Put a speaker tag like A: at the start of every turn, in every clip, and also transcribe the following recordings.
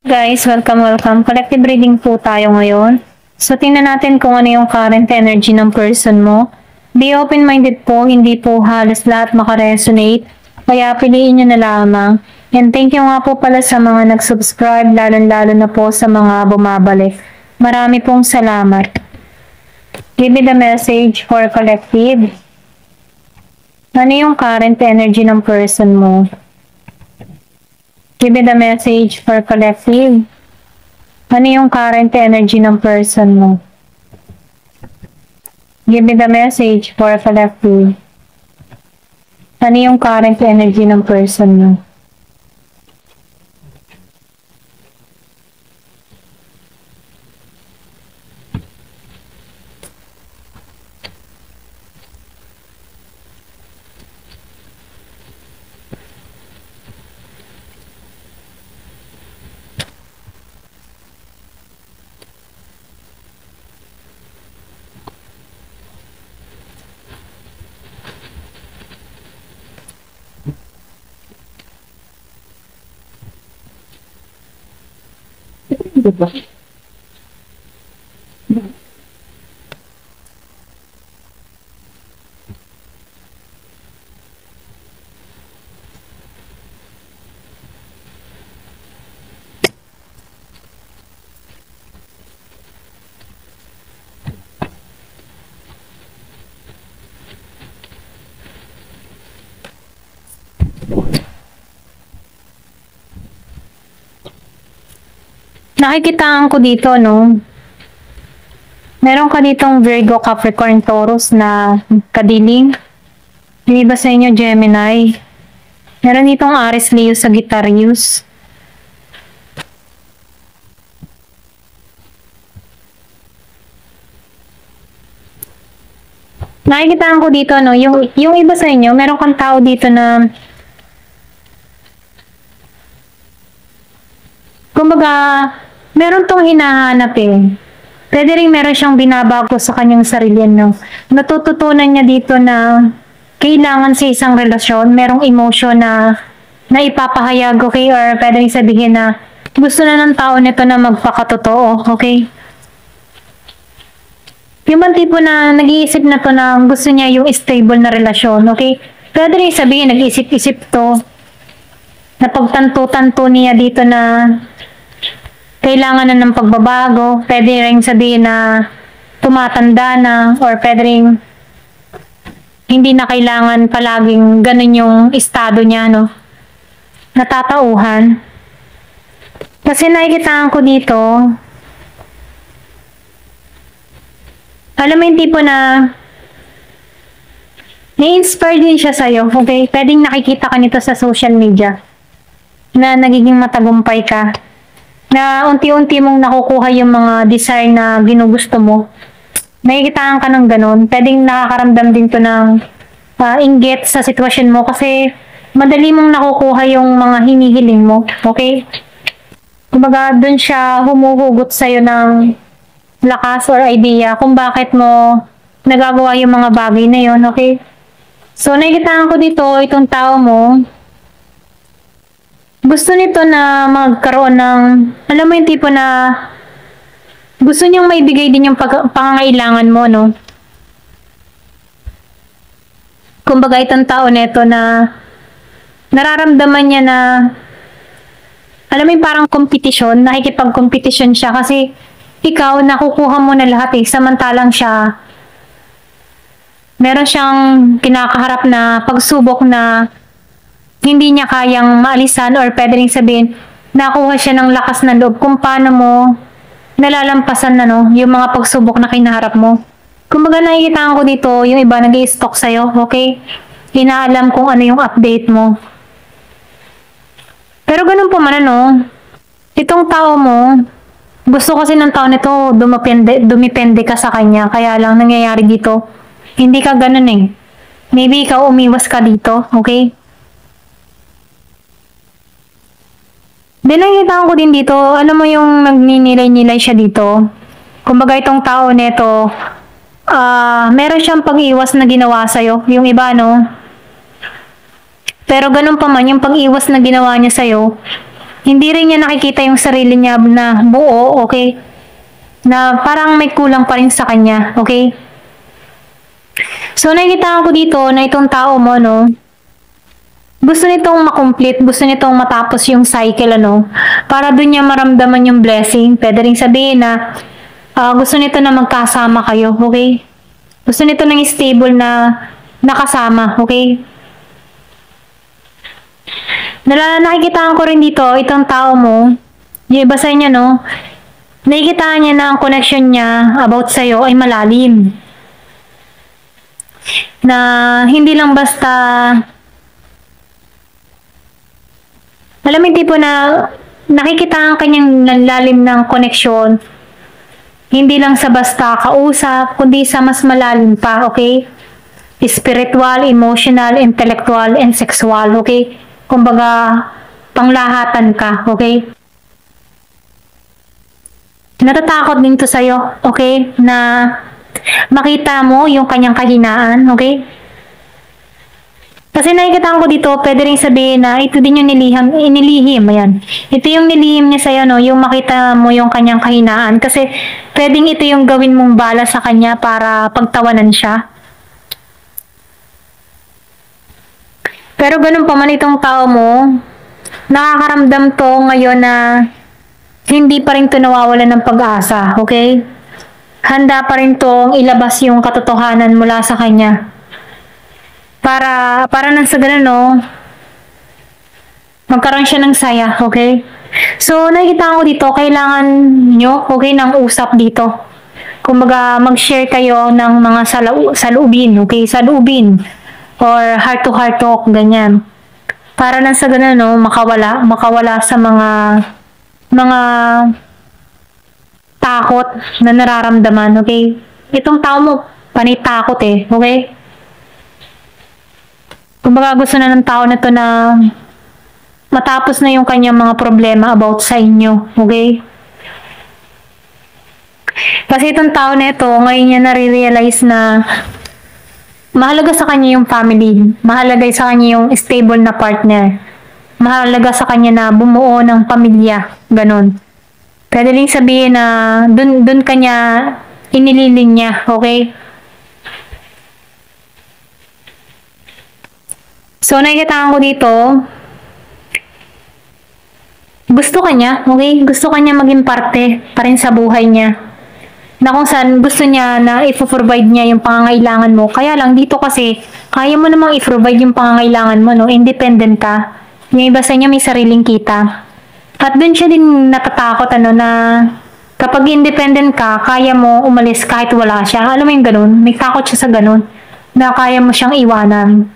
A: Guys, welcome. Collective reading po tayo ngayon. So, tingnan natin kung ano yung current energy ng person mo. Be open-minded po, hindi po halos lahat makaresonate. Kaya piliin nyo na lamang. And thank you nga po pala sa mga nag-subscribe, lalo na po sa mga bumabalik. Marami pong salamat. Give me the message for collective. Ano yung current energy ng person mo? Give me the message for collective. Ano yung current energy ng person mo? Give me the message for collective. Ano yung current energy ng person mo? Diba? Nakikitaan ko dito, no? Meron ka ditong Virgo, Capricorn, Taurus na kadiling. Yung iba sa inyo, Gemini. Meron ditong Aries, Leo, Sagittarius. Nakikitaan ko dito, no? Yung iba sa inyo, meron kang tao dito na kumbaga, meron tong hinahanap eh. Pwede rin meron siyang binabago sa kanyang sarili, no? Natututunan niya dito na kailangan sa isang relasyon, merong emotion na ipapahayag, okay? Or pwede rin sabihin na gusto na ng tao nito na magpakatotoo, okay? Yung bang tipo na nag-iisip na to na gusto niya yung stable na relasyon, okay? Pwede rin sabihin, nag-isip-isip to, napagtanto-tanto niya dito na kailangan na ng pagbabago. Pwede rin sabihin na tumatanda na, or pwede rin hindi na kailangan palaging ganun yung estado niya, no? Natatauhan. Kasi nakikitaan ko dito, alam mo yung tipo na na-inspire din siya sa'yo, okay? Pwedeng nakikita ka nito sa social media na nagiging matagumpay ka, na unti-unti mong nakukuha yung mga desire na ginugusto mo. Nakikitaan ka ng ganun. Pwedeng nakakaramdam din to ng inggit sa sitwasyon mo kasi madali mong nakukuha yung mga hinihiling mo. Okay? Kumbaga, dun siya humuhugot sa'yo ng lakas or idea kung bakit mo nagagawa yung mga bagay na yun. Okay? So, nakikitaan ko dito, itong tao mo, gusto nito na magkaroon ng, alam mo yung tipo na gusto niyang maibigay din yung pangangailangan mo, no? Kumbaga itong tao nito na nararamdaman niya na, alam mo yung parang kompetisyon, nakikipag-kompetisyon siya kasi ikaw nakukuha mo na lahat eh, samantalang siya, meron siyang kinakaharap na pagsubok na hindi niya kayang maalisan, or pwede rin sabihin, nakuha siya ng lakas ng loob kung paano mo nalalampasan na, no, yung mga pagsubok na kinaharap mo. Kumbaga nakikita ko dito, yung iba nag-i-stalk sa'yo, okay? Inaalam kung ano yung update mo. Pero ganun po man, ano, itong tao mo, gusto kasi ng tao nito, dumipende ka sa kanya, kaya lang nangyayari dito, hindi ka ganun eh. Maybe ikaw umiwas ka dito, okay? Then nakikita ko din dito, alam mo yung nagninilay-nilay siya dito. Kumbaga itong tao neto, meron siyang pag-iwas na ginawa sa'yo. Yung iba, no? Pero ganun pa man, yung pag-iwas na ginawa niya sa'yo, Hindi rin niya nakikita yung sarili niya na buo, okay? Na parang may kulang pa rin sa kanya, okay? So, nakikita ko dito na itong tao mo, no? Gusto nitong makomplete, gusto nitong matapos yung cycle, ano? Para dun niya maramdaman yung blessing. Pwede rin sabihin na gusto nito na magkasama kayo, okay? Gusto nito ng stable na nakasama, okay? Nakikita ko rin dito, itong tao mo, yung iba sa inyo, no? Nakikita niya na ang connection niya about sa'yo ay malalim. Na hindi lang basta, alam mo yung tipo na nakikita ang kanyang lalim ng connection, hindi lang sa basta kausap, kundi sa mas malalim pa, okay? Spiritual, emotional, intellectual, and sexual, okay? Kumbaga, panglahatan ka, okay? Natatakot din to sa'yo, okay? Na makita mo yung kanyang kahinaan, okay? Kasi nakikita ko dito, pwede rin sabihin na ito din yung inilihim, ayan. Ito yung nilihim niya sa'yo, no? Yung makita mo yung kanyang kahinaan. Kasi pwedeng ito yung gawin mong bala sa kanya para pagtawanan siya. Pero ganun pa man itong tao mo, nakakaramdam to ngayon na hindi pa rin to nawawalan ng pag-asa, okay? Handa pa rin tong ilabas yung katotohanan mula sa kanya. Para nang sa ganun, no, magkaroon siya ng saya, okay? So, nakikita ko dito, kailangan nyo, okay, ng usap dito. Kumbaga, mag-share kayo ng mga saloobin, okay? Saloobin. Or heart-to-heart talk, ganyan. Para nang sa ganun, no, makawala sa mga takot na nararamdaman, okay? Itong tao mo, panay takot eh, okay? Kumbaga gusto na ng tao na to na matapos na yung kanyang mga problema about sa inyo, okay? Kasi itong tao na ito, ngayon niya nare-realize na mahalaga sa kanya yung family, mahalaga sa kanya yung stable na partner, mahalaga sa kanya na bumuo ng pamilya, ganun. Pwede rin sabihin na dun kanya inililin niya, okay? So, nakikita ko dito, gusto kanya, okay? Gusto kanya maging parte pa rin sa buhay niya. Na kung saan gusto niya na i-provide niya yung pangangailangan mo. Kaya lang, dito kasi, kaya mo namang i-provide yung pangangailangan mo, no? Independent ka. Yung iba sa niya may sariling kita. At dun siya din natatakot, ano, na kapag independent ka, kaya mo umalis kahit wala siya. Alam mo yung ganun? May takot siya sa ganun. Na kaya mo siyang iwanan.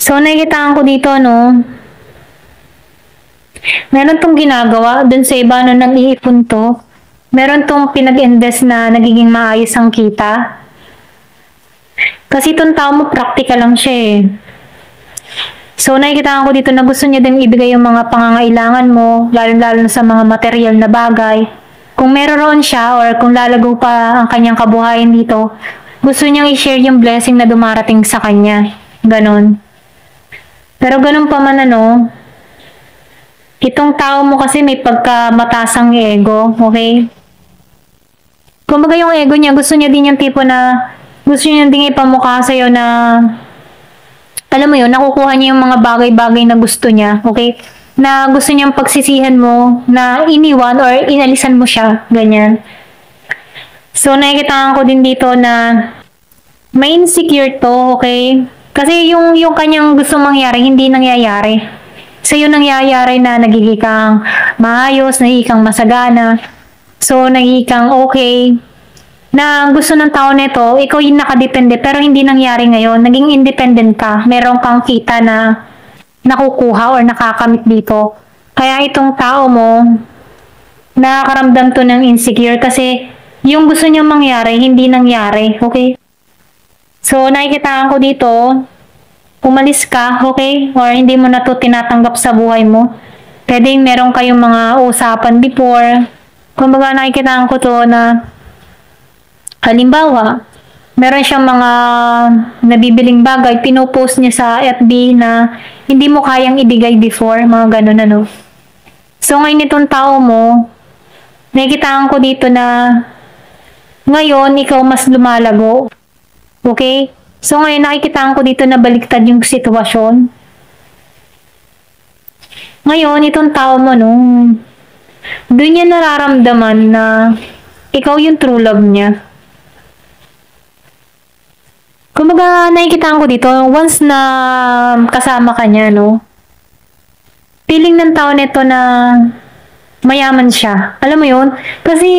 A: So, nakikita ko dito, no, meron tong ginagawa dun sa iba, no, nag-iipon to. Meron tong pinag-invest na nagiging maayos ang kita. Kasi itong tao mo, practical lang siya eh. So, nakikita ko dito na gusto niya din ibigay yung mga pangangailangan mo, lalo-lalo sa mga material na bagay. Kung meron siya or kung lalago pa ang kanyang kabuhayan dito, gusto niyang i-share yung blessing na dumarating sa kanya. Ganon. Pero ganun pa man, ano, itong tao mo kasi may pagkamatasang ego, okay? Kumbaga yung ego niya, gusto niya din yung tipo na, gusto niya din ipamukha sa'yo na, alam mo yun, nakukuha niya yung mga bagay-bagay na gusto niya, okay? Na gusto niyang pagsisihan mo, na iniwan or inalisan mo siya, ganyan. So, nakikita ko din dito na, may insecure to, okay? Kasi yung kanyang gusto mangyari, hindi nangyayari. Sa'yo nangyayari na nagiging kang maayos, nagiging kang masagana. So, nagiging kang okay. Na gusto ng tao nito, ikaw yung nakadepende, pero hindi nangyari ngayon. Naging independent ka. Meron kang kita na nakukuha or nakakamit dito. Kaya itong tao mo, nakakaramdam to ng insecure kasi yung gusto niyang mangyari, hindi nangyari. Okay? So, nakikita ko dito, umalis ka, okay? Or hindi mo na to tinatanggap sa buhay mo. Pwedeng meron kayong mga usapan before. Kumbaga, nakikita ko to na, halimbawa, Meron siyang mga nabibiling bagay, pinopost niya sa FB na hindi mo kayang ibigay before, mga ganun ano. So ngayon itong tao mo, nakikitaan ko dito na ngayon ikaw mas lumalago. Okay? So ngayon nakikitaan ko dito na baliktad yung sitwasyon. Ngayon itong tao mo doon niya nararamdaman na ikaw yung true love niya. Kumbaga, nakikitaan ko dito, once na kasama ka niya, feeling ng tao nito na mayaman siya. Alam mo yun? Kasi,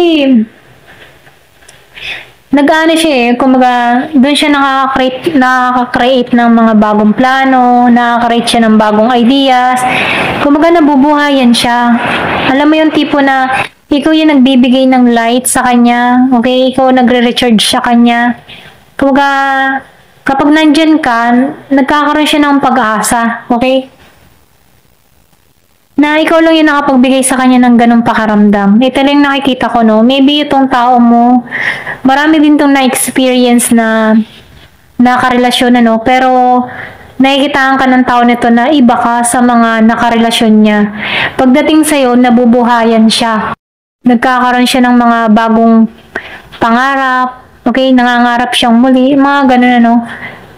A: nag-ano siya kumbaga, doon siya nakaka-create ng mga bagong plano, nakaka-create siya ng bagong ideas. Kumbaga, nabubuhayan siya. Alam mo yung tipo na, ikaw yung nagbibigay ng light sa kanya, okay? Ikaw nagre-recharge sa kanya. Kumbaga, kapag nandyan ka, nagkakaroon siya ng pag-asa, okay? Na ikaw lang yung nakapagbigay sa kanya ng ganong pakaramdam. Ito lang nakikita ko, maybe itong tao mo, marami din itong na-experience na nakarelasyon, pero nakikitaan ka ng tao nito na iba ka sa mga nakarelasyon niya. Pagdating sa'yo, nabubuhayan siya. Nagkakaroon siya ng mga bagong pangarap, okay, nangangarap siyang muli, mga ganun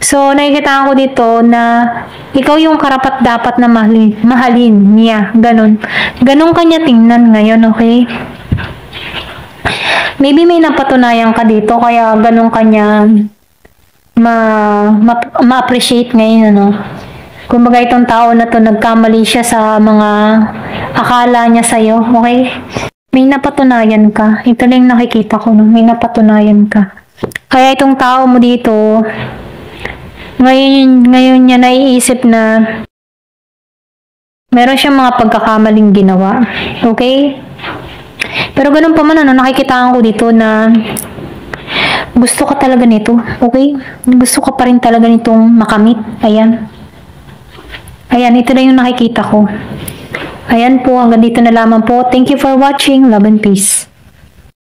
A: So, nakikita ko dito na ikaw yung karapat dapat na mahalin niya, ganun. Ganun kanya tingnan ngayon, okay? Maybe may napatunayan ka dito, kaya ganun kanya ma-appreciate ngayon, Kumbaga itong tao na to, nagkamali siya sa mga akala niya sa'yo, okay? May napatunayan ka. Ito lang nakikita ko, may napatunayan ka. Kaya itong tao mo dito, ngayon niya naiisip na meron siyang mga pagkakamaling ginawa. Okay? Pero ganun pa man, nakikitaan ko dito na gusto ka talaga nito. Okay? Gusto ka pa rin talaga nitong makamit. Ayan. Ayan, ito na yung nakikita ko. Ayan po, hanggang dito na lamang po. Thank you for watching. Love and peace.